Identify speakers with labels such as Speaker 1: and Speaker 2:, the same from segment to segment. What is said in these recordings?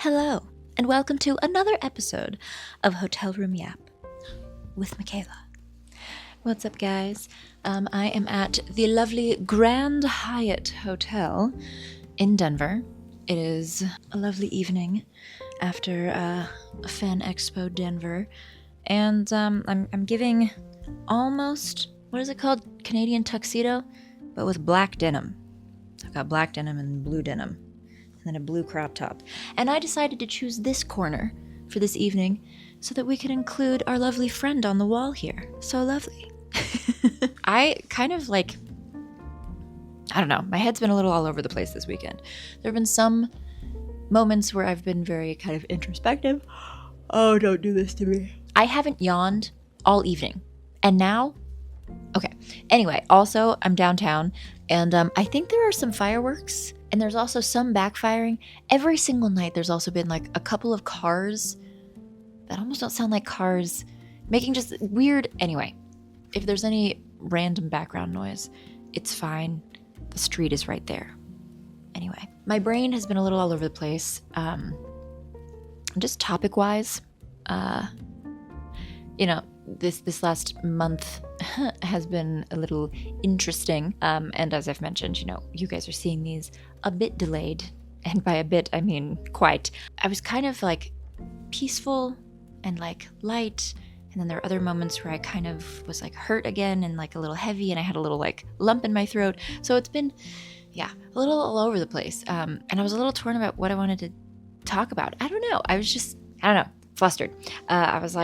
Speaker 1: Hello, and welcome to another episode of Hotel Room Yap with Michaela. What's up, guys? I am at the lovely Grand Hyatt Hotel in Denver. It is a lovely evening after a Fan Expo Denver, and I'm giving almost, what is it called? Canadian tuxedo, but with black denim. So I've got black denim and blue denim, and then a blue crop top. And I decided to choose this corner for this evening so that we could include our lovely friend on the wall here. So lovely. I kind of I don't know, my head's been a little all over the place this weekend. There have been some moments where I've been very kind of introspective. Oh, don't do this to me. I haven't yawned all evening. And now, okay. Anyway, also, I'm downtown, and I think there are some fireworks, and there's also some backfiring. Every single night, there's also been like a couple of cars that almost don't sound like cars, making just weird. Anyway, if there's any random background noise, it's fine. The street is right there. Anyway, my brain has been a little all over the place. Just topic-wise, this last month has been a little interesting. And as I've mentioned, you guys are seeing these a bit delayed. And by a bit, I mean quite. I was kind of peaceful and light. And then there are other moments where I kind of was hurt again and a little heavy, and I had a little lump in my throat. So it's been, a little all over the place. And I was a little torn about what I wanted to talk about. I don't know. I was just, flustered. I was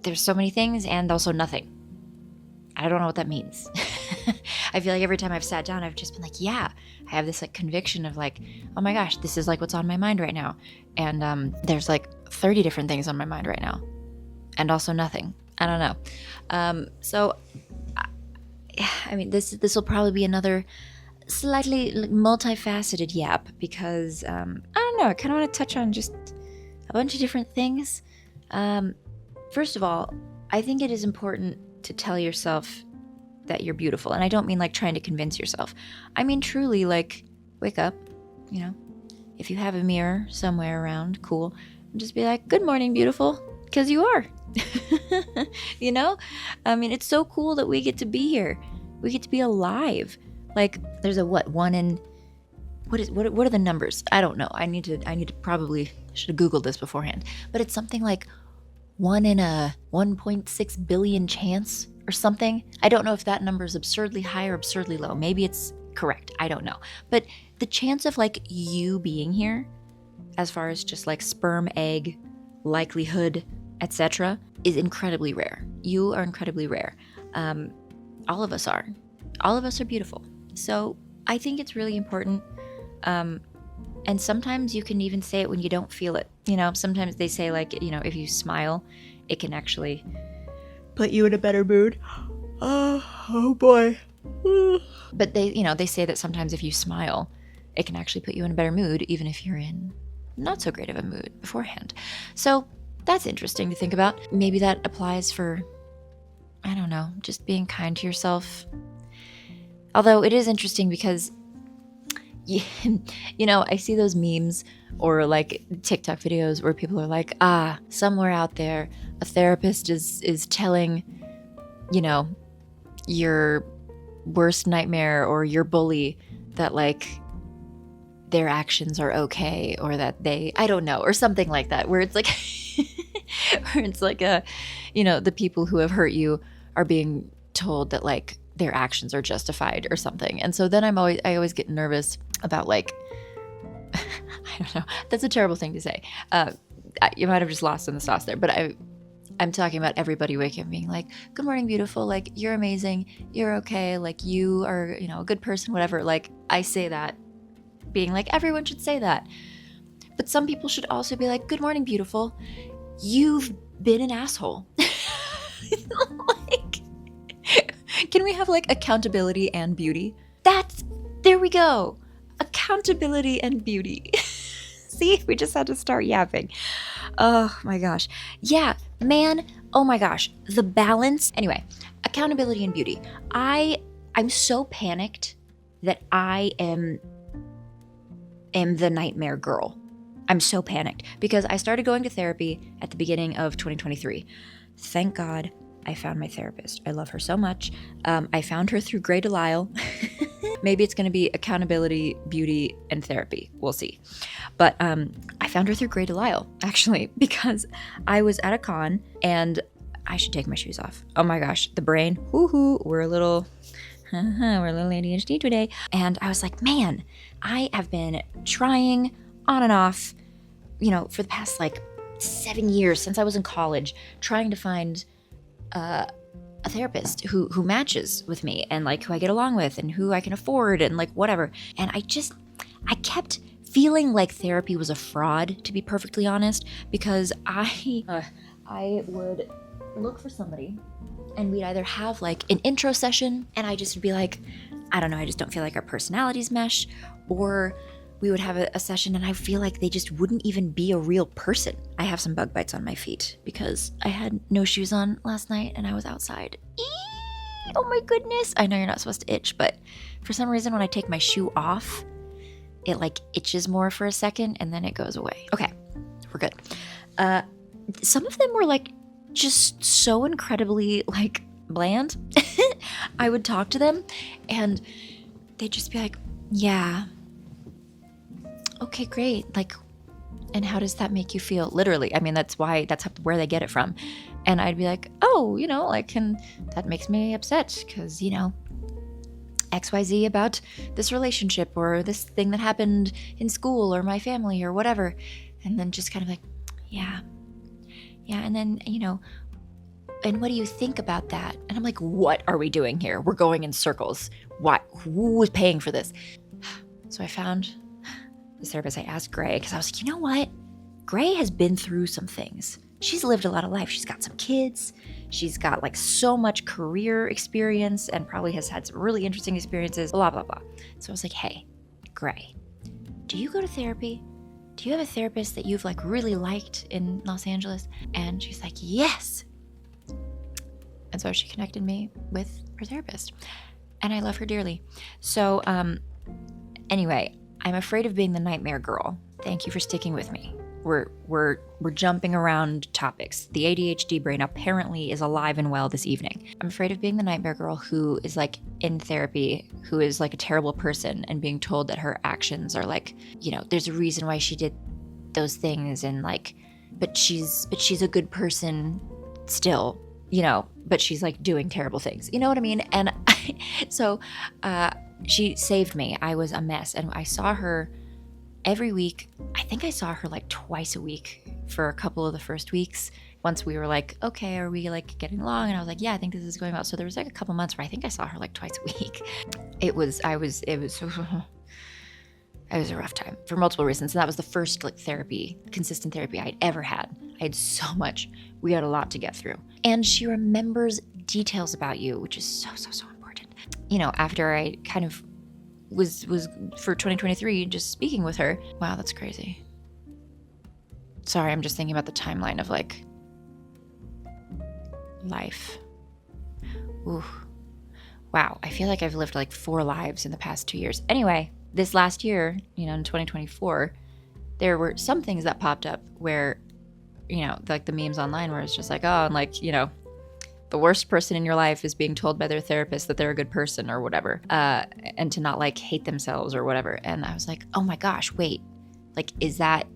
Speaker 1: there's so many things and also nothing. I don't know what that means. I feel like every time I've sat down, I've just been I have this conviction of oh my gosh, this is what's on my mind right now. And there's 30 different things on my mind right now. And also nothing. I don't know. So, I mean, this will probably be another slightly multifaceted yap because, I don't know, I kind of want to touch on just a bunch of different things. First of all, I think it is important to tell yourself that you're beautiful. And I don't mean trying to convince yourself. I mean truly wake up, if you have a mirror somewhere around, cool, and just be good morning, beautiful, because you are. I mean, it's so cool that we get to be here. We get to be alive. There's a what are the numbers? I don't know. I need to probably should have Googled this beforehand. But it's something 1 in a 1.6 billion chance or something. I don't know if that number is absurdly high or absurdly low. Maybe it's correct. I don't know. But the chance of you being here, as far as just sperm, egg, likelihood, etc., is incredibly rare. You are incredibly rare. All of us are. All of us are beautiful. So I think it's really important. And sometimes you can even say it when you don't feel it. Sometimes they say if you smile, it can actually put you in a better mood. Oh boy. But they say that sometimes if you smile, it can actually put you in a better mood, even if you're in not so great of a mood beforehand. So that's interesting to think about. Maybe that applies for, I don't know, just being kind to yourself. Although it is interesting because I see those memes or TikTok videos where people are somewhere out there, a therapist is telling, your worst nightmare or your bully that their actions are okay, or that they, I don't know, or something like that, where it's where it's the people who have hurt you are being told that their actions are justified or something. And so then I always get nervous about I don't know, that's a terrible thing to say. You might have just lost in the sauce there, but I'm talking about everybody waking up being good morning, beautiful, you're amazing, you're okay, you are, a good person, whatever. I say that being everyone should say that. But some people should also be good morning, beautiful, you've been an asshole. Can we have accountability and beauty? There we go. Accountability and beauty. See, we just had to start yapping. Oh my gosh. Yeah, man. Oh my gosh. The balance. Anyway, accountability and beauty. I'm so panicked that I am the nightmare girl. I'm so panicked because I started going to therapy at the beginning of 2023. Thank God I found my therapist. I love her so much. I found her through Grey Delisle. Maybe it's going to be accountability, beauty, and therapy. We'll see. But I found her through Grey Delisle, actually, because I was at a con and I should take my shoes off. Oh my gosh, the brain, woohoo, we're a little ADHD today. And I was like, man, I have been trying on and off, for the past like 7 years since I was in college, trying to find a therapist who matches with me and like who I get along with and who I can afford and like whatever. And I kept feeling like therapy was a fraud, to be perfectly honest, because I would look for somebody and we'd either have like an intro session and I just would be like, I don't know, I just don't feel like our personalities mesh, or we would have a session and I feel like they just wouldn't even be a real person. I have some bug bites on my feet because I had no shoes on last night and I was outside. Eee! Oh my goodness. I know you're not supposed to itch, but for some reason when I take my shoe off, it like itches more for a second and then it goes away. Okay, we're good. Some of them were like just so incredibly like bland. I would talk to them and they'd just be like, yeah, okay, great. Like, and how does that make you feel? Literally. I mean, that's where they get it from. And I'd be like, oh, and that makes me upset because, XYZ about this relationship or this thing that happened in school or my family or whatever. And then just kind of like, yeah. And then, and what do you think about that? And I'm like, what are we doing here? We're going in circles. Why? Who is paying for this? So I found the therapist. I asked Gray because I was like, you know what? Gray has been through some things. She's lived a lot of life. She's got some kids. She's got like so much career experience and probably has had some really interesting experiences, blah, blah, blah. So I was like, hey, Gray, do you go to therapy? Do you have a therapist that you've like really liked in Los Angeles? And she's like, yes. And so she connected me with her therapist and I love her dearly. So anyway, I'm afraid of being the nightmare girl. Thank you for sticking with me. We're jumping around topics. The ADHD brain apparently is alive and well this evening. I'm afraid of being the nightmare girl who is like in therapy, who is like a terrible person and being told that her actions are like, there's a reason why she did those things and like, but she's a good person still, but she's like doing terrible things. You know what I mean? And she saved me. I was a mess and I saw her every week. I think I saw her like twice a week for a couple of the first weeks. Once we were like, okay, are we like getting along? And I was like, yeah, I think this is going well. So there was like a couple months where I think I saw her like twice a week. It was a rough time for multiple reasons. And that was the first like consistent therapy I'd ever had. I had so much. We had a lot to get through. And she remembers details about you, which is so, so, so important. After I kind of was for 2023 just speaking with her. Wow, that's crazy. Sorry, I'm just thinking about the timeline of like life. Ooh. Wow, I feel like I've lived like 4 lives in the past 2 years. Anyway, this last year, in 2024, there were some things that popped up where, like the memes online where it's just like, oh, and like, the worst person in your life is being told by their therapist that they're a good person or whatever, and to not like hate themselves or whatever. And I was like, oh my gosh, wait, like, is that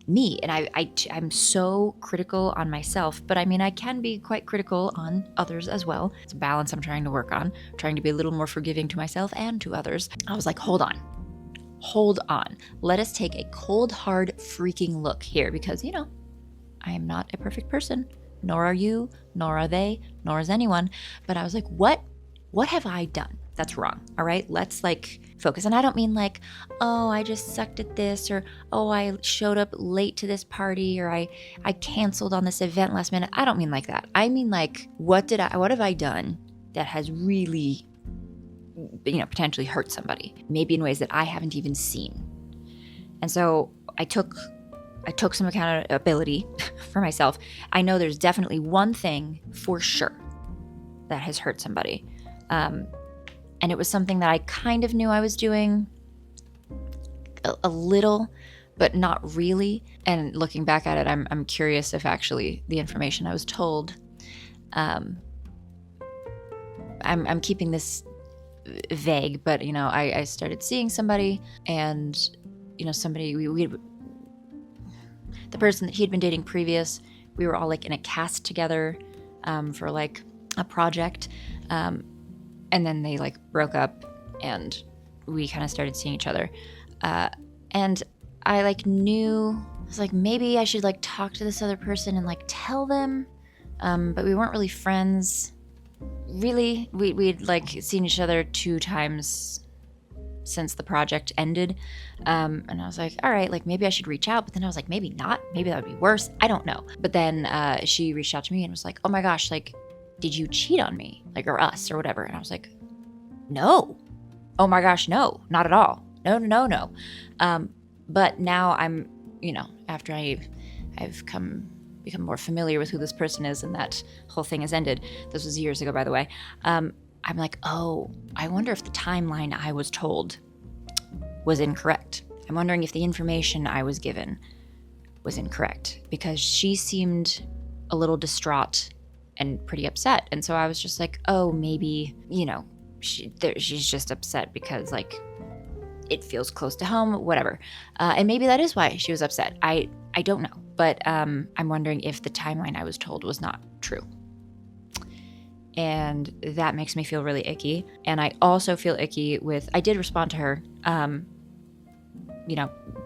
Speaker 1: me? And I'm so critical on myself, but I mean, I can be quite critical on others as well. It's a balance I'm trying to work on, trying to be a little more forgiving to myself and to others. I was like, hold on. Let us take a cold, hard freaking look here because, I am not a perfect person. Nor are you, nor are they, nor is anyone. But I was like, what have I done that's wrong? All right, let's like focus. And I don't mean like, oh, I just sucked at this, or oh, I showed up late to this party, or I canceled on this event last minute. I don't mean like that. I mean like, what have I done that has really, potentially hurt somebody, maybe in ways that I haven't even seen. And so I took some accountability for myself. I know there's definitely one thing for sure that has hurt somebody. And it was something that I kind of knew I was doing a little, but not really. And looking back at it, I'm curious if actually the information I was told, I'm keeping this vague, but I started seeing somebody, and somebody the person that he had been dating previous, we were all like in a cast together for like a project, and then they like broke up, and we kind of started seeing each other, and I like knew, I was like, maybe I should like talk to this other person and like tell them, but we weren't really friends. Really, we'd like seen each other 2 times since the project ended, and I was like, all right, like maybe I should reach out, but then I was like, maybe not, maybe that would be worse, I don't know. But then she reached out to me and was like, oh my gosh, like, did you cheat on me, like, or us or whatever? And I was like, no, oh my gosh, no, not at all, no. But now I'm, after I've become more familiar with who this person is, and that whole thing has ended. This was years ago, by the way. I'm like, oh, I wonder if the timeline I was told was incorrect. I'm wondering if the information I was given was incorrect, because she seemed a little distraught and pretty upset. And so I was just like, oh, maybe, she's just upset because like it feels close to home, whatever. And maybe that is why she was upset. I don't know. But I'm wondering if the timeline I was told was not true. And that makes me feel really icky. And I also feel icky with, I did respond to her,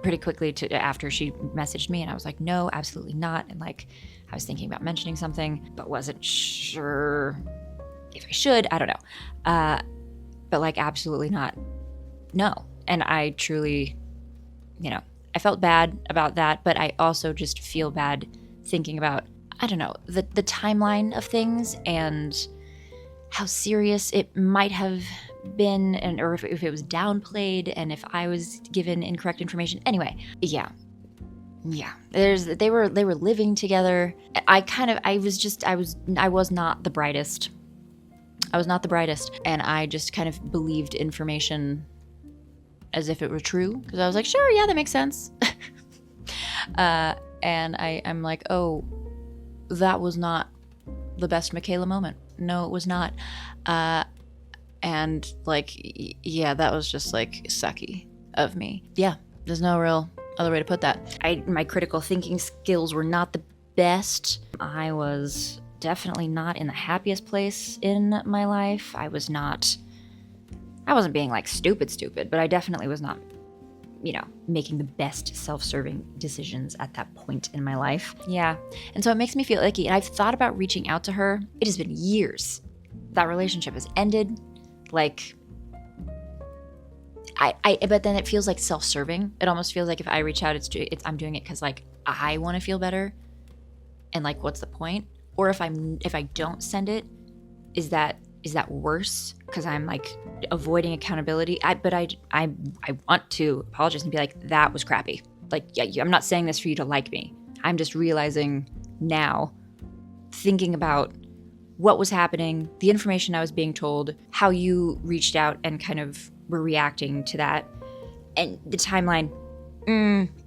Speaker 1: pretty quickly after she messaged me, and I was like, no, absolutely not. And like, I was thinking about mentioning something, but wasn't sure if I should, I don't know. But like, absolutely not, no. And I truly, I felt bad about that, but I also just feel bad thinking about, I don't know, the timeline of things and how serious it might have been, or if it was downplayed, and if I was given incorrect information. Anyway, yeah. They were living together. I was not the brightest. And I just kind of believed information as if it were true, because I was like, sure, yeah, that makes sense. And I'm like, oh, that was not the best Michaela moment. No, it was not. And like, yeah, that was just like sucky of me. Yeah, there's no real other way to put that. My critical thinking skills were not the best. I was definitely not in the happiest place in my life. I wasn't being like stupid, but I definitely was not, making the best self-serving decisions at that point in my life. Yeah. And so it makes me feel icky. And I've thought about reaching out to her. It has been years. That relationship has ended. Like, but then it feels like self-serving. It almost feels like if I reach out, I'm doing it because like I want to feel better. And like, what's the point? Or if I don't send it, is that worse because I'm like avoiding accountability? I want to apologize and be like, that was crappy. Like, yeah, I'm not saying this for you to like me. I'm just realizing now, thinking about what was happening, the information I was being told, how you reached out and kind of were reacting to that, and the timeline.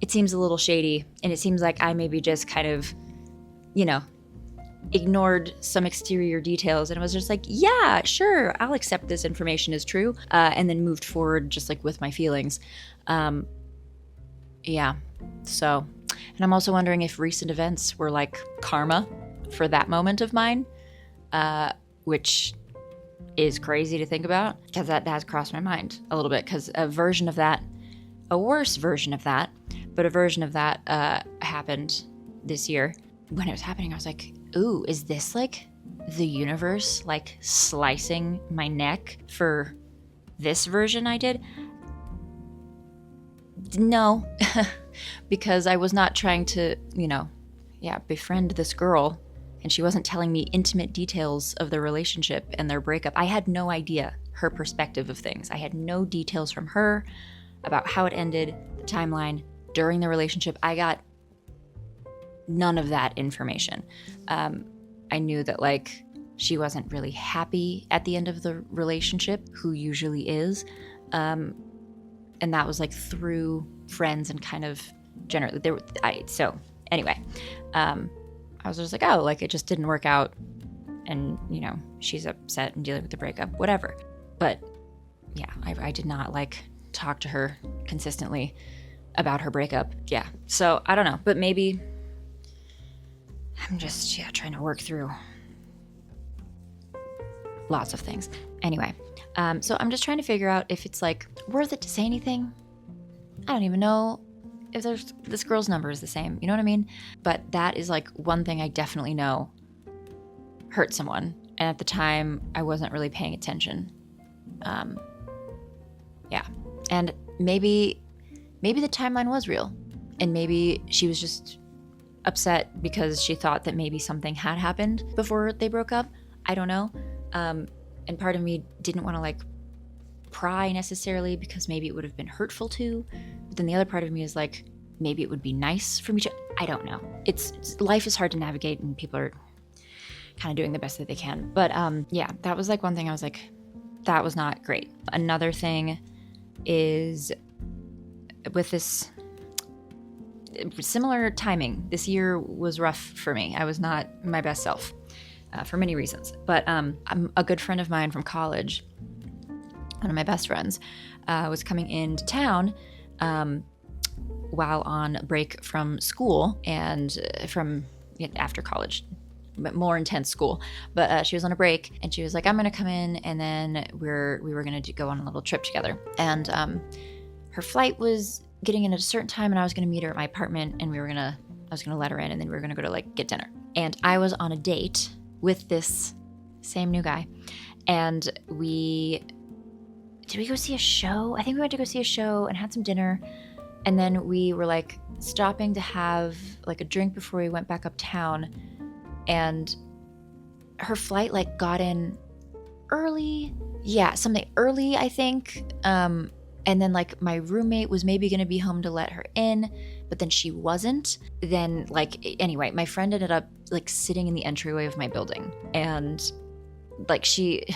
Speaker 1: It seems a little shady, and it seems like I maybe just kind of, ignored some exterior details and was just like, yeah, sure, I'll accept this information is true, and then moved forward just like with my feelings. Yeah. So, and I'm also wondering if recent events were like karma for that moment of mine, which is crazy to think about, because that has crossed my mind a little bit, because a worse version of that, but a version of that happened this year. When it was happening, I was like, ooh, is this like the universe like slicing my neck for this version I did? No, because I was not trying to, befriend this girl, and she wasn't telling me intimate details of their relationship and their breakup. I had no idea her perspective of things. I had no details from her about how it ended, the timeline, during the relationship. I got none of that information. I knew that like she wasn't really happy at the end of the relationship, who usually is. And that was like through friends and kind of generally. So anyway, I was just like, oh, like it just didn't work out. And, you know, she's upset and dealing with the breakup, whatever. But yeah, I did not like talk to her consistently about her breakup. Yeah. So I don't know, but maybe I'm just, trying to work through lots of things. Anyway, so I'm just trying to figure out if it's like worth it to say anything. I don't even know if this girl's number is the same. You know what I mean? But that is like one thing I definitely know hurt someone. And at the time I wasn't really paying attention. Yeah. And maybe the timeline was real. And maybe she was just upset because she thought that maybe something had happened before they broke up. I don't know. And part of me didn't want to like pry necessarily because maybe it would have been hurtful too. But then the other part of me is like, maybe it would be nice for me to, I don't know. It's life is hard to navigate and people are kind of doing the best that they can. But yeah, that was like one thing I was like, that was not great. Another thing is with this similar timing, this year was rough for me. I was not my best self for many reasons. But I'm a good friend of mine from college, one of my best friends, was coming into town while on break from school and from after college, more intense school. But she was on a break and she was like, I'm going to come in, and then we were going to go on a little trip together. And her flight was getting in at a certain time, and I was going to meet her at my apartment, and I was going to let her in, and then we were going to go to like get dinner. And I was on a date with this same new guy, and did we go see a show? I think we went to go see a show and had some dinner, and then we were like stopping to have like a drink before we went back uptown, and her flight like got in early. Yeah, something early, I think. And then like my roommate was maybe going to be home to let her in, but then she wasn't. Then like, anyway, my friend ended up like sitting in the entryway of my building, and like it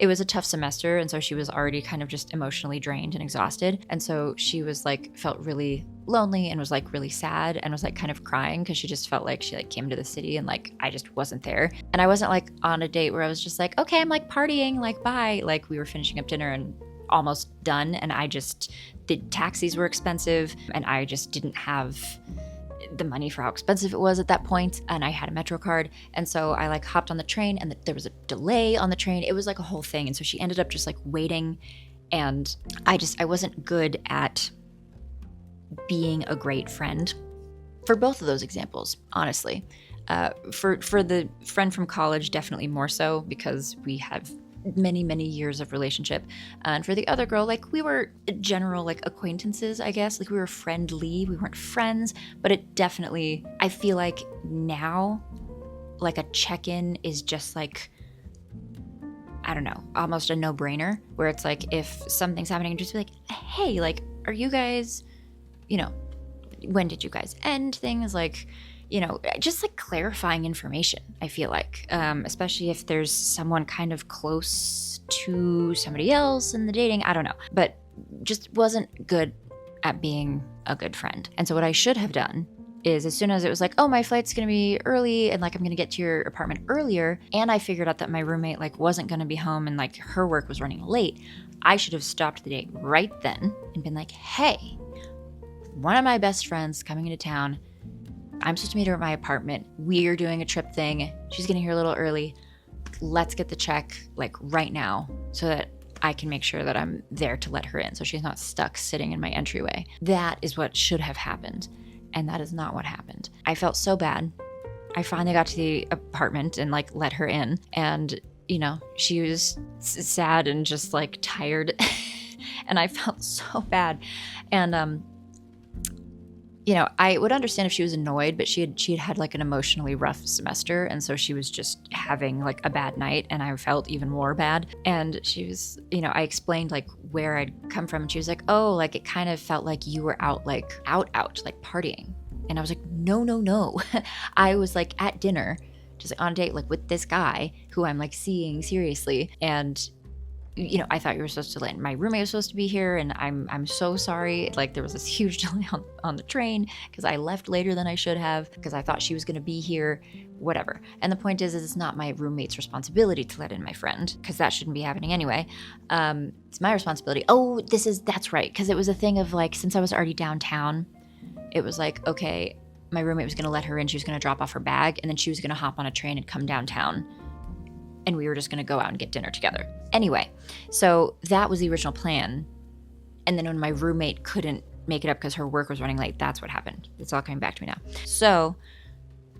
Speaker 1: was a tough semester. And so she was already kind of just emotionally drained and exhausted. And so she was like, felt really lonely and was like really sad and was like kind of crying because she just felt like she like came to the city and like I just wasn't there. And I wasn't like on a date where I was just like, okay, I'm like partying, like bye. Like we were finishing up dinner and almost done, and the taxis were expensive and I just didn't have the money for how expensive it was at that point, and I had a Metro card, and so I like hopped on the train, and there was a delay on the train. It was like a whole thing, and so she ended up just like waiting, and I wasn't good at being a great friend for both of those examples, honestly. For the friend from college, definitely more so because we have many years of relationship, and for the other girl, like we were general like acquaintances, I guess. Like we were friendly, we weren't friends, but it definitely, I feel like now like a check-in is just like, I don't know, almost a no-brainer, where it's like if something's happening, just be like, hey, like are you guys, you know, when did you guys end things, like, you know, just like clarifying information, I feel like, especially if there's someone kind of close to somebody else in the dating, I don't know, but just wasn't good at being a good friend. And so what I should have done is, as soon as it was like, oh, my flight's gonna be early and like I'm gonna get to your apartment earlier, and I figured out that my roommate like wasn't gonna be home and like her work was running late, I should have stopped the date right then and been like, hey, one of my best friends coming into town, I'm supposed to meet her at my apartment. We're doing a trip thing. She's getting here a little early. Let's get the check like right now so that I can make sure that I'm there to let her in so she's not stuck sitting in my entryway. That is what should have happened. And that is not what happened. I felt so bad. I finally got to the apartment and like let her in. And, you know, she was sad and just like tired. And I felt so bad. And, you know, I would understand if she was annoyed, but she had like an emotionally rough semester, and so she was just having like a bad night, and I felt even more bad. And she was, you know, I explained like where I'd come from, and she was like, oh, like it kind of felt like you were out, like like partying. And I was like, no. I was like at dinner, just like on a date, like with this guy who I'm like seeing seriously, and I thought you were supposed to land. My roommate was supposed to be here, and I'm so sorry. Like, there was this huge delay on the train because I left later than I should have because I thought she was going to be here, whatever. And the point is it's not my roommate's responsibility to let in my friend because that shouldn't be happening anyway. It's my responsibility. Oh, that's right. Because it was a thing of like, since I was already downtown, it was like, okay, my roommate was going to let her in. She was going to drop off her bag, and then she was going to hop on a train and come downtown. And we were just going to go out and get dinner together. Anyway, so that was the original plan. And then when my roommate couldn't make it up because her work was running late, that's what happened. It's all coming back to me now. So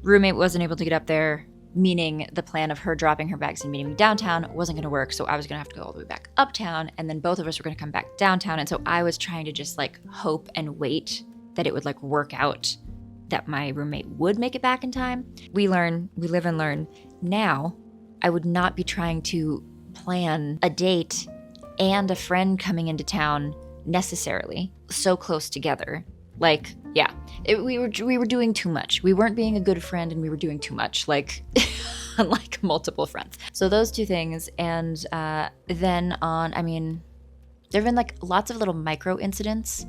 Speaker 1: roommate wasn't able to get up there, meaning the plan of her dropping her bags and meeting me downtown wasn't going to work. So I was going to have to go all the way back uptown, and then both of us were going to come back downtown. And so I was trying to just like hope and wait that it would like work out, that my roommate would make it back in time. We live and learn. Now, I would not be trying to plan a date and a friend coming into town necessarily so close together. Like, yeah, we were doing too much. We weren't being a good friend, and we were doing too much, like like multiple friends. So those two things, and then there have been like lots of little micro incidents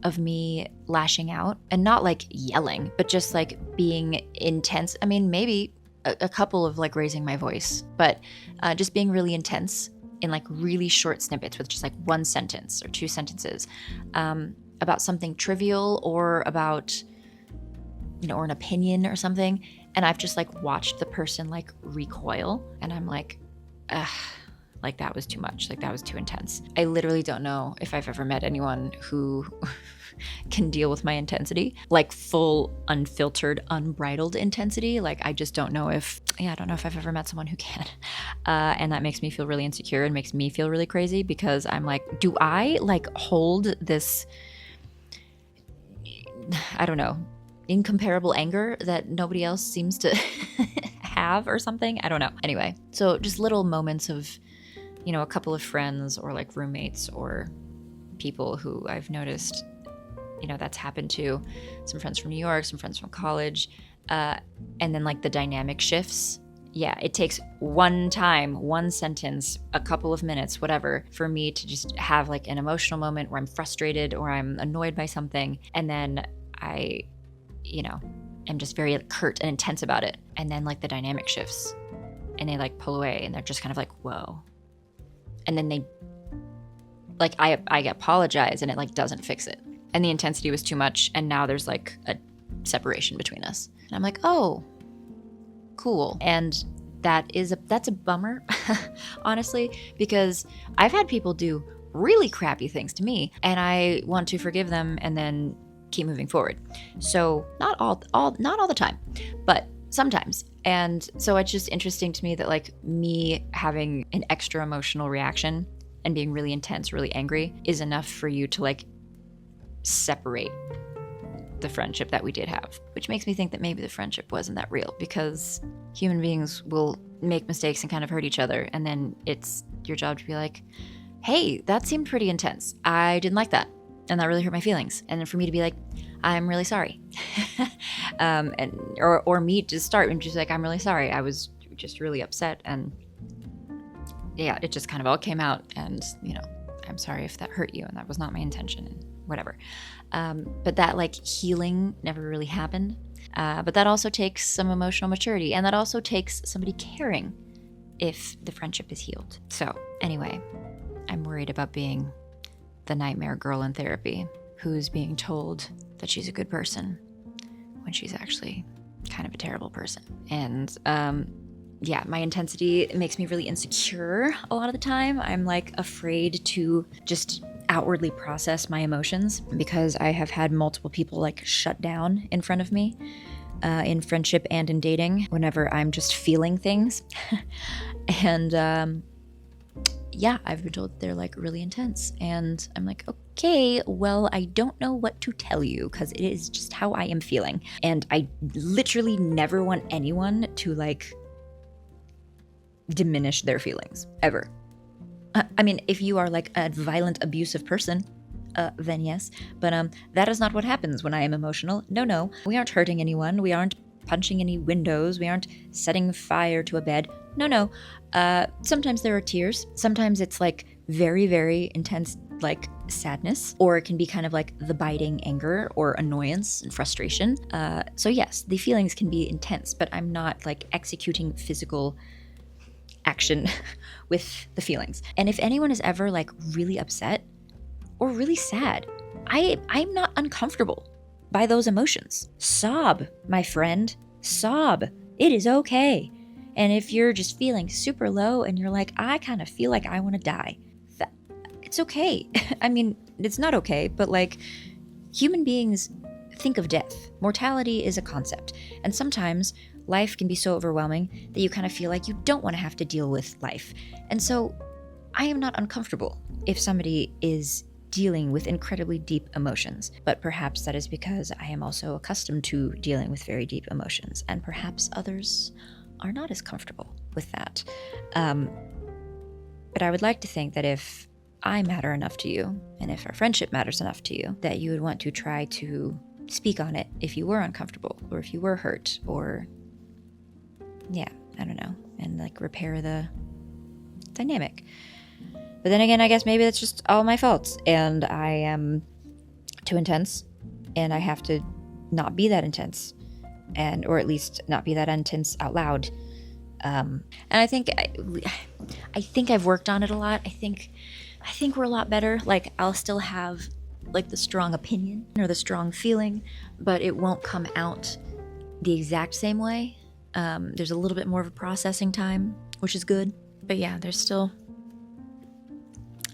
Speaker 1: of me lashing out, and not like yelling, but just like being intense. I mean, maybe a couple of like raising my voice, but just being really intense in like really short snippets with just like one sentence or two sentences about something trivial or about, or an opinion or something. And I've just like watched the person like recoil, and I'm like, ugh, like that was too much. Like that was too intense. I literally don't know if I've ever met anyone who can deal with my intensity, like full, unfiltered, unbridled intensity. Like I just don't know if I've ever met someone who can. And that makes me feel really insecure and makes me feel really crazy because I'm like, do I like hold this, I don't know, incomparable anger that nobody else seems to have or something? I don't know. Anyway, so just little moments of, a couple of friends or like roommates or people who I've noticed, that's happened to. Some friends from New York, some friends from college. And then like the dynamic shifts. Yeah, it takes one time, one sentence, a couple of minutes, whatever, for me to just have like an emotional moment where I'm frustrated or I'm annoyed by something. And then I, am just very curt and intense about it. And then like the dynamic shifts and they like pull away and they're just kind of like, whoa. And then they, like, I apologize and it like doesn't fix it. And the intensity was too much. And now there's like a separation between us. And I'm like, oh, cool. And that's a bummer, honestly, because I've had people do really crappy things to me and I want to forgive them and then keep moving forward. So not all the time, but sometimes. And so it's just interesting to me that like me having an extra emotional reaction and being really intense, really angry is enough for you to like separate the friendship that we did have, which makes me think that maybe the friendship wasn't that real because human beings will make mistakes and kind of hurt each other. And then it's your job to be like, hey, that seemed pretty intense. I didn't like that. And that really hurt my feelings. And then for me to be like, I'm really sorry. or me to start and just like, I'm really sorry. I was just really upset. And yeah, it just kind of all came out. And, I'm sorry if that hurt you. And that was not my intention and whatever. But that like healing never really happened. But that also takes some emotional maturity. And that also takes somebody caring if the friendship is healed. So anyway, I'm worried about being the nightmare girl in therapy who's being told that she's a good person when she's actually kind of a terrible person. And my intensity makes me really insecure a lot of the time. I'm like afraid to just outwardly process my emotions because I have had multiple people like shut down in front of me in friendship and in dating whenever I'm just feeling things. And I've been told they're like really intense. And I'm like, okay, well, I don't know what to tell you because it is just how I am feeling. And I literally never want anyone to like diminish their feelings ever. I mean, if you are like a violent, abusive person, then yes. But that is not what happens when I am emotional. No, we aren't hurting anyone. We aren't punching any windows. We aren't setting fire to a bed. No. Sometimes there are tears. Sometimes it's like very, very intense, like sadness, or it can be kind of like the biting anger or annoyance and frustration. So yes, the feelings can be intense, but I'm not like executing physical action with the feelings. And if anyone is ever like really upset or really sad, I'm not uncomfortable by those emotions. Sob, my friend, sob. It is okay. And if you're just feeling super low and you're like, I kind of feel like I want to die, it's okay. I mean, it's not okay, but like human beings think of death. Mortality is a concept. And sometimes life can be so overwhelming that you kind of feel like you don't want to have to deal with life. And so I am not uncomfortable if somebody is dealing with incredibly deep emotions. But perhaps that is because I am also accustomed to dealing with very deep emotions. And perhaps others are not as comfortable with that. But I would like to think that if I matter enough to you, and if our friendship matters enough to you, that you would want to try to speak on it if you were uncomfortable, or if you were hurt, or yeah, I don't know, and like repair the dynamic. But then again, I guess maybe that's just all my faults, and I am too intense, and I have to not be that intense, or at least not be that intense out loud. And I think I've worked on it a lot. I think we're a lot better. Like, I'll still have like the strong opinion or the strong feeling, but it won't come out the exact same way. There's a little bit more of a processing time, which is good. But yeah, there's still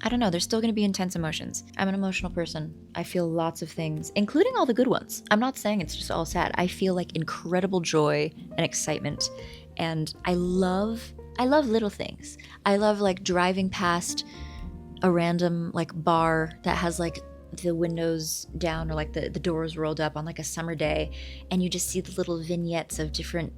Speaker 1: going to be intense emotions. I'm an emotional person. I feel lots of things, including all the good ones. I'm not saying it's just all sad. I feel like incredible joy and excitement. And I love little things. I love like driving past a random like bar that has like the windows down or like the doors rolled up on like a summer day, and you just see the little vignettes of different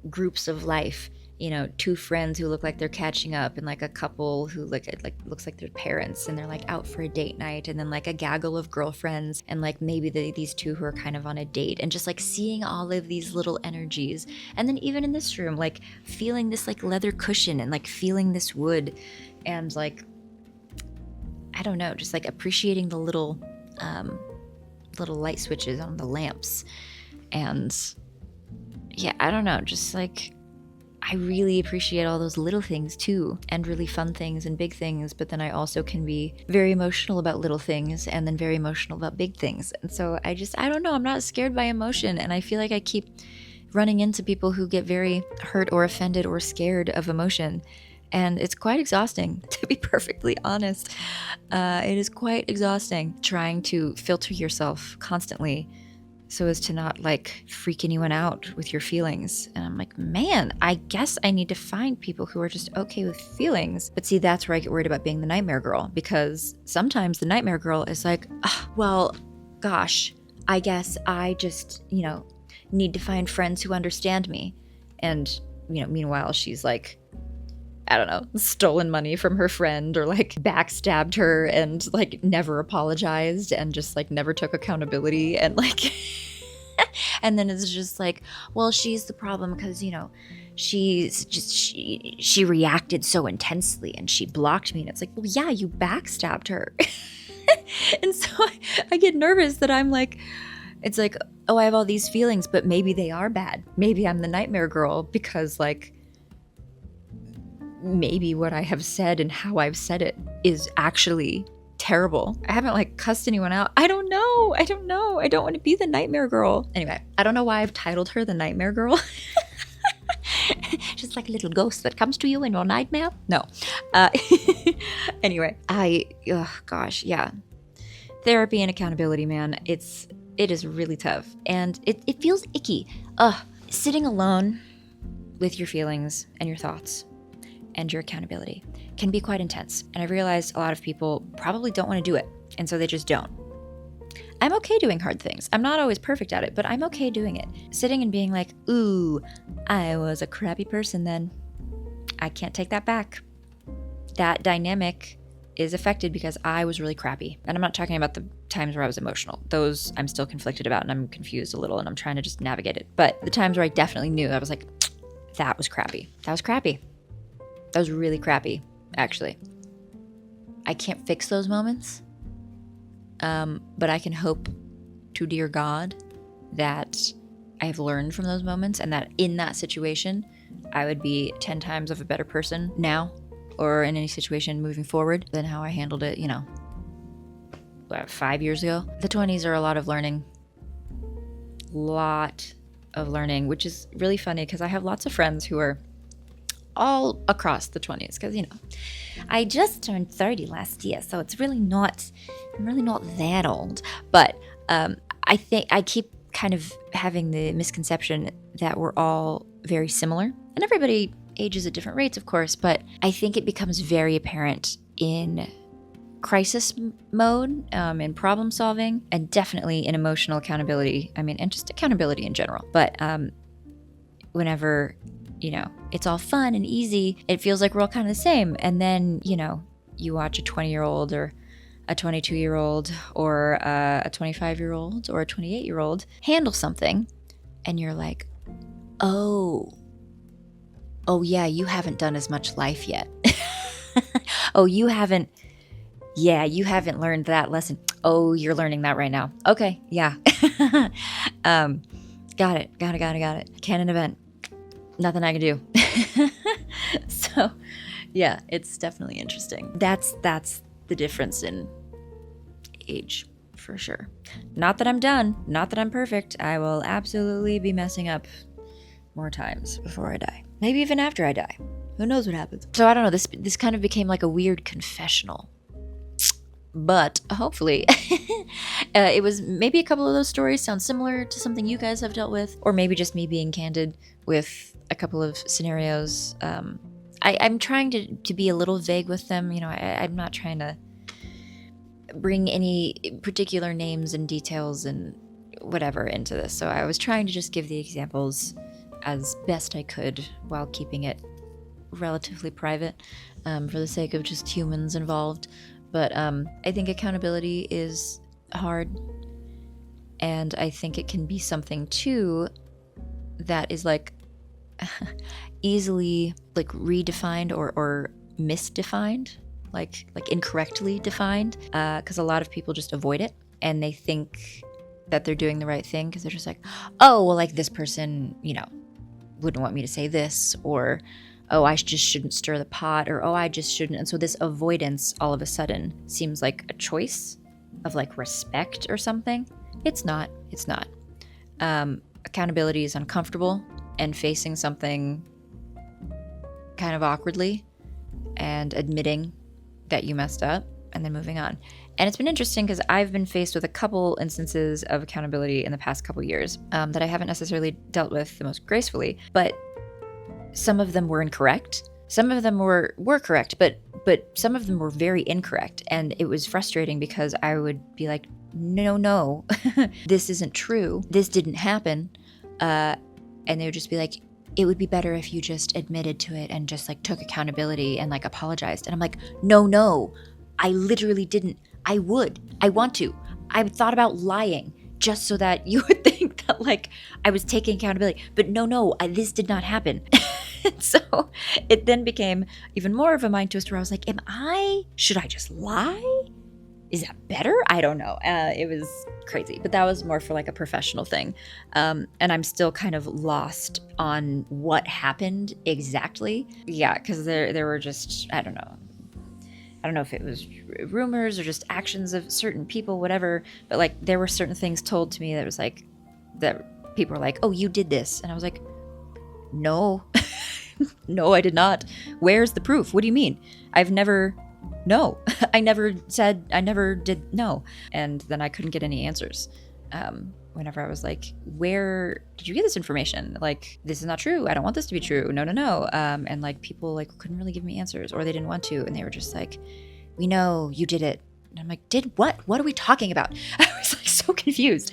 Speaker 1: groups of life. You know, two friends who look like they're catching up, and like a couple who like looks like they're parents and they're like out for a date night, and then like a gaggle of girlfriends, and like maybe these two who are kind of on a date, and just like seeing all of these little energies. And then even in this room, like feeling this like leather cushion and like feeling this wood, and like I don't know, just like appreciating the little light switches on the lamps. And yeah, I don't know, just like I really appreciate all those little things too, and really fun things and big things. But then I also can be very emotional about little things, and then very emotional about big things. And so I don't know, I'm not scared by emotion. And I feel like I keep running into people who get very hurt or offended or scared of emotion. And it's quite exhausting, to be perfectly honest. It is quite exhausting trying to filter yourself constantly so as to not like freak anyone out with your feelings. And I'm like, man, I guess I need to find people who are just okay with feelings. But see, that's where I get worried about being the nightmare girl, because sometimes the nightmare girl is like, well, gosh, I guess I just, need to find friends who understand me. And, meanwhile, she's like, I don't know, stolen money from her friend, or like backstabbed her and like never apologized and just like never took accountability, and like and then it's just like, well, she's the problem because she reacted so intensely and she blocked me. And it's like, well, yeah, you backstabbed her. And so I get nervous that I'm like, it's like, oh, I have all these feelings, but maybe they are bad. Maybe I'm the nightmare girl because like maybe what I have said and how I've said it is actually terrible. I haven't like cussed anyone out. I don't know. I don't want to be the nightmare girl. Anyway, I don't know why I've titled her the nightmare girl. Just like a little ghost that comes to you in your nightmare. No. Anyway, gosh, yeah. Therapy and accountability, man. It is really tough. And it feels icky. Sitting alone with your feelings and your thoughts and your accountability can be quite intense. And I've realized a lot of people probably don't want to do it, and so they just don't. I'm okay doing hard things. I'm not always perfect at it, but I'm okay doing it. Sitting and being like, ooh, I was a crappy person then. I can't take that back. That dynamic is affected because I was really crappy. And I'm not talking about the times where I was emotional. Those I'm still conflicted about and I'm confused a little and I'm trying to just navigate it. But the times where I definitely knew, I was like, that was crappy. That was crappy. That was really crappy, actually. I can't fix those moments, but I can hope to dear God that I have learned from those moments and that in that situation, I would be 10 times of a better person now or in any situation moving forward than how I handled it, 5 years ago. The 20s are a lot of learning, which is really funny because I have lots of friends who are all across the 20s because, I just turned 30 last year, so I'm really not that old. But I think I keep kind of having the misconception that we're all very similar. And everybody ages at different rates, of course, but I think it becomes very apparent in crisis mode, in problem solving, and definitely in emotional accountability. And just accountability in general. But whenever, it's all fun and easy, it feels like we're all kind of the same. And then, you watch a 20-year-old or a 22-year-old or a 25-year-old or a 28-year-old handle something, and you're like, oh yeah, you haven't done as much life yet. Oh, you haven't learned that lesson. Oh, you're learning that right now. Okay, yeah. Got it. Canon event. Nothing I can do. So, yeah, it's definitely interesting. That's the difference in age, for sure. Not that I'm done. Not that I'm perfect. I will absolutely be messing up more times before I die. Maybe even after I die. Who knows what happens? So I don't know. This kind of became like a weird confessional. But hopefully, it was maybe a couple of those stories sound similar to something you guys have dealt with, or maybe just me being candid with a couple of scenarios. I'm trying to be a little vague with them. I'm not trying to bring any particular names and details and whatever into this. So I was trying to just give the examples as best I could while keeping it relatively private, for the sake of just humans involved. But I think accountability is hard, and I think it can be something too that is like easily like redefined or misdefined, like incorrectly defined, because a lot of people just avoid it and they think that they're doing the right thing because they're just like, oh, well, like this person, wouldn't want me to say this, or oh, I just shouldn't stir the pot, or oh, I just shouldn't. And so this avoidance all of a sudden seems like a choice of like respect or something. It's not. Accountability is uncomfortable, and facing something kind of awkwardly and admitting that you messed up and then moving on. And it's been interesting because I've been faced with a couple instances of accountability in the past couple years that I haven't necessarily dealt with the most gracefully, but some of them were incorrect. Some of them were correct, but some of them were very incorrect. And it was frustrating because I would be like, no, this isn't true. This didn't happen. And they would just be like, it would be better if you just admitted to it and just like took accountability and like apologized. And I'm like, no, I literally didn't. I want to. I thought about lying just so that you would think that like I was taking accountability. But no, this did not happen. So it then became even more of a mind twist where I was like, should I just lie? Is that better? I don't know. It was crazy, but that was more for like a professional thing. And I'm still kind of lost on what happened exactly. Yeah, because there were just, I don't know if it was rumors or just actions of certain people, whatever, but like there were certain things told to me that was like, that people were like, oh, you did this. And I was like, no, no, I did not. Where's the proof? What do you mean? I never did. No. And then I couldn't get any answers. Whenever I was like, where did you get this information? Like, this is not true. I don't want this to be true. No. And like people like couldn't really give me answers, or they didn't want to. And they were just like, we know you did it. And I'm like, did what? What are we talking about? I was like so confused.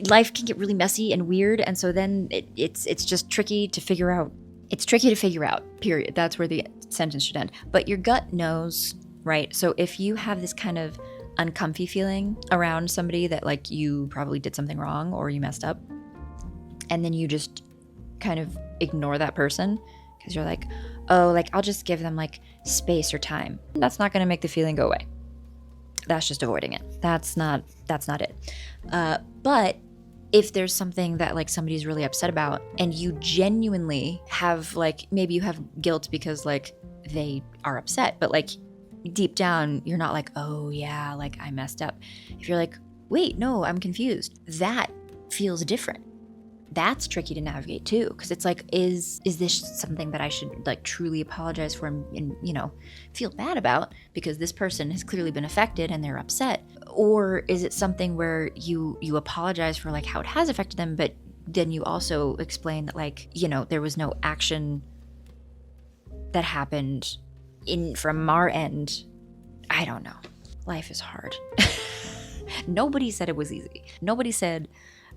Speaker 1: Life can get really messy and weird. And so then it's just tricky to figure out. It's tricky to figure out, period. That's where the sentence should end. But your gut knows right? So if you have this kind of uncomfy feeling around somebody that like you probably did something wrong or you messed up, and then you just kind of ignore that person because you're like, oh, like I'll just give them like space or time. That's not going to make the feeling go away. That's just avoiding it. That's not it. But if there's something that like somebody's really upset about and you genuinely have like, maybe you have guilt because like they are upset, but like deep down, you're not like, oh yeah, like I messed up. If you're like, wait, no, I'm confused. That feels different. That's tricky to navigate too, because it's like, is this something that I should like truly apologize for and you know, feel bad about because this person has clearly been affected and they're upset? Or is it something where you apologize for like how it has affected them, but then you also explain that like, you know, there was no action that happened from our end. I don't know. Life is hard. Nobody said it was easy. Nobody said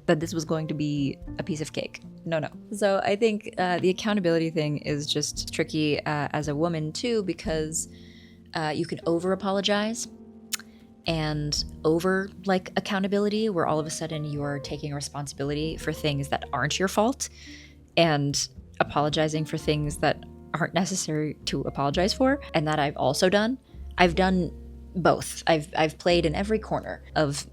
Speaker 1: that this was going to be a piece of cake. No. So I think the accountability thing is just tricky as a woman too, because you can over apologize and over like accountability, where all of a sudden you're taking responsibility for things that aren't your fault and apologizing for things that aren't necessary to apologize for. And that I've also done. I've done both. I've played in every corner of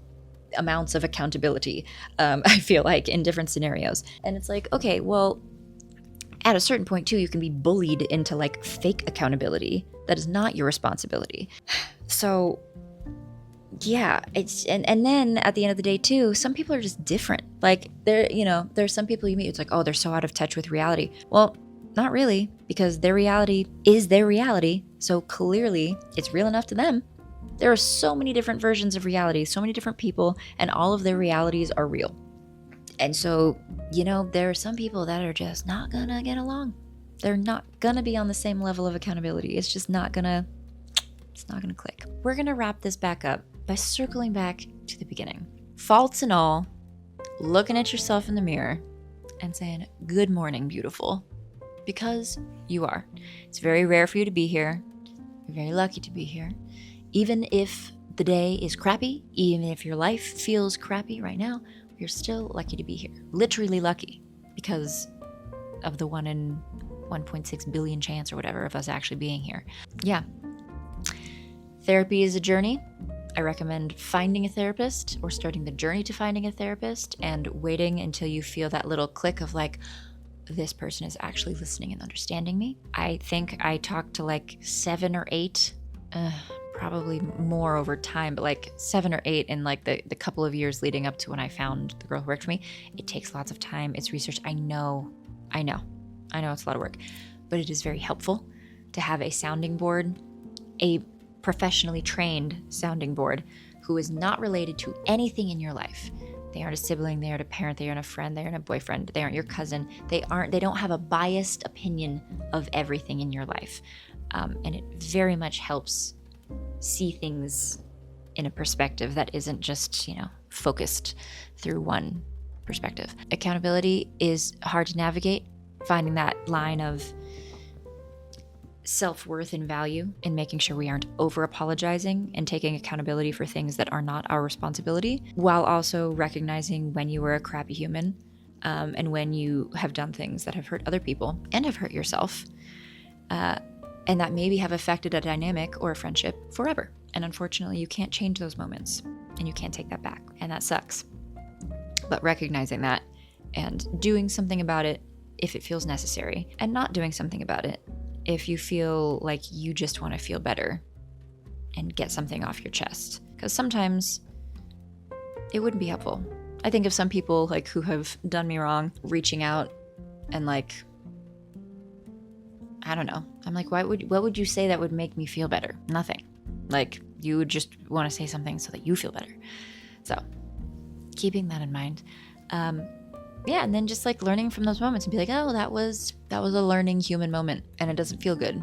Speaker 1: amounts of accountability, I feel like, in different scenarios. And it's like, okay, well, at a certain point too, you can be bullied into like fake accountability that is not your responsibility. So yeah, it's and then at the end of the day too, some people are just different. Like there's some people you meet, it's like, oh, they're so out of touch with reality. Well, not really, because their reality is their reality. So clearly it's real enough to them. There are so many different versions of reality, so many different people, and all of their realities are real. And so, you know, there are some people that are just not gonna get along. They're not gonna be on the same level of accountability. It's just not gonna click. We're gonna wrap this back up by circling back to the beginning. Faults and all, looking at yourself in the mirror and saying, good morning, beautiful. Because you are. It's very rare for you to be here. You're very lucky to be here. Even if the day is crappy, even if your life feels crappy right now, you're still lucky to be here. Literally lucky, because of the 1 in 1.6 billion chance or whatever of us actually being here. Yeah. Therapy is a journey. I recommend finding a therapist or starting the journey to finding a therapist and waiting until you feel that little click of like, this person is actually listening and understanding me. I think I talked to like 7 or 8, probably more over time, but like 7 or 8 in like the couple of years leading up to when I found the girl who worked for me. It takes lots of time. It's research. I know it's a lot of work, but it is very helpful to have a sounding board, a professionally trained sounding board who is not related to anything in your life. They aren't a sibling, they aren't a parent, they aren't a friend, they aren't a boyfriend, they aren't your cousin. They don't have a biased opinion of everything in your life. And it very much helps see things in a perspective that isn't just, focused through one perspective. Accountability is hard to navigate, finding that line of self-worth and value in making sure we aren't over-apologizing and taking accountability for things that are not our responsibility, while also recognizing when you were a crappy human, and when you have done things that have hurt other people and have hurt yourself, and that maybe have affected a dynamic or a friendship forever. And unfortunately, you can't change those moments and you can't take that back, and that sucks. But recognizing that and doing something about it if it feels necessary, and not doing something about it if you feel like you just want to feel better and get something off your chest. Because sometimes it wouldn't be helpful. I think of some people like who have done me wrong, reaching out and like, I don't know. I'm like, what would you say that would make me feel better? Nothing. Like, you would just want to say something so that you feel better. So keeping that in mind. Yeah, and then just like learning from those moments and be like, oh, that was a learning human moment, and it doesn't feel good.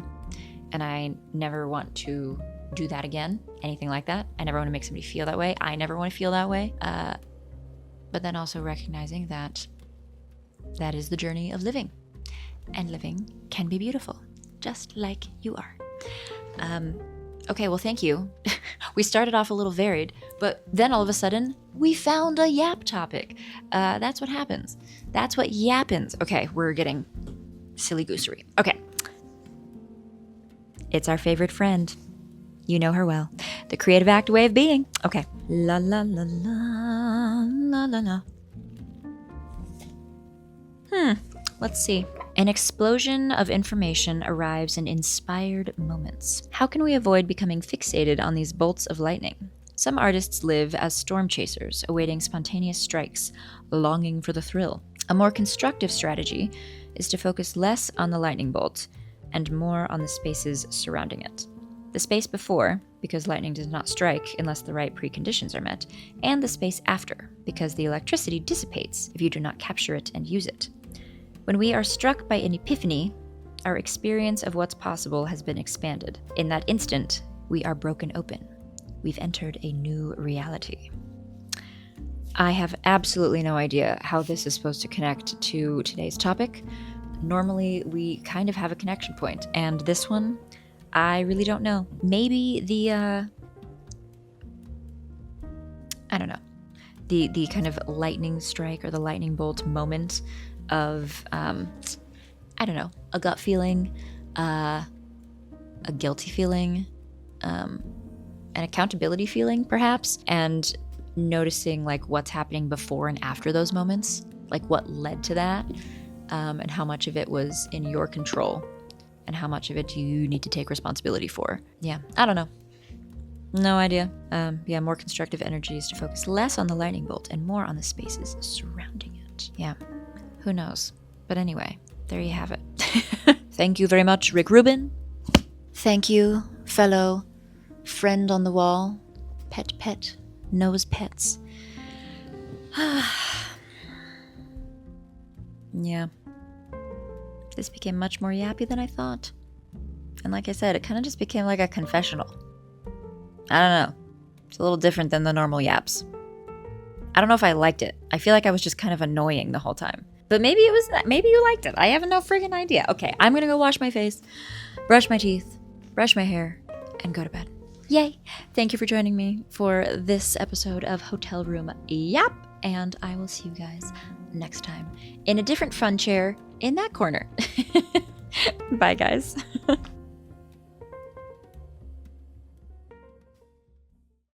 Speaker 1: And I never want to do that again, anything like that. I never want to make somebody feel that way. I never want to feel that way. But then also recognizing that that is the journey of living, and living can be beautiful, just like you are. Okay, well, thank you. We started off a little varied, but then all of a sudden, we found a yap topic. That's what happens. That's what yappens. Okay, we're getting silly goosery. Okay. It's our favorite friend. You know her well. The creative act way of being. Okay. La la la la la la la. Let's see. An explosion of information arrives in inspired moments. How can we avoid becoming fixated on these bolts of lightning? Some artists live as storm chasers, awaiting spontaneous strikes, longing for the thrill. A more constructive strategy is to focus less on the lightning bolt and more on the spaces surrounding it. The space before, because lightning does not strike unless the right preconditions are met, and the space after, because the electricity dissipates if you do not capture it and use it. When we are struck by an epiphany, our experience of what's possible has been expanded. In that instant, we are broken open. We've entered a new reality. I have absolutely no idea how this is supposed to connect to today's topic. Normally, we kind of have a connection point, and this one, I really don't know. Maybe the kind of lightning strike or the lightning bolt moment of, a gut feeling, a guilty feeling, an accountability feeling, perhaps, and noticing like what's happening before and after those moments, like what led to that, and how much of it was in your control and how much of it you need to take responsibility for. Yeah, I don't know. No idea. More constructive energies to focus less on the lightning bolt and more on the spaces surrounding it. Yeah, who knows? But anyway, there you have it. Thank you very much, Rick Rubin. Thank you, fellow friend on the wall, pet, knows pets. Yeah. This became much more yappy than I thought. And like I said, it kind of just became like a confessional. I don't know. It's a little different than the normal yaps. I don't know if I liked it. I feel like I was just kind of annoying the whole time. But maybe it was that. Maybe you liked it. I have no friggin' idea. Okay, I'm gonna go wash my face, brush my teeth, brush my hair, and go to bed. Yay! Thank you for joining me for this episode of Hotel Room Yap. And I will see you guys next time in a different fun chair in that corner. Bye, guys.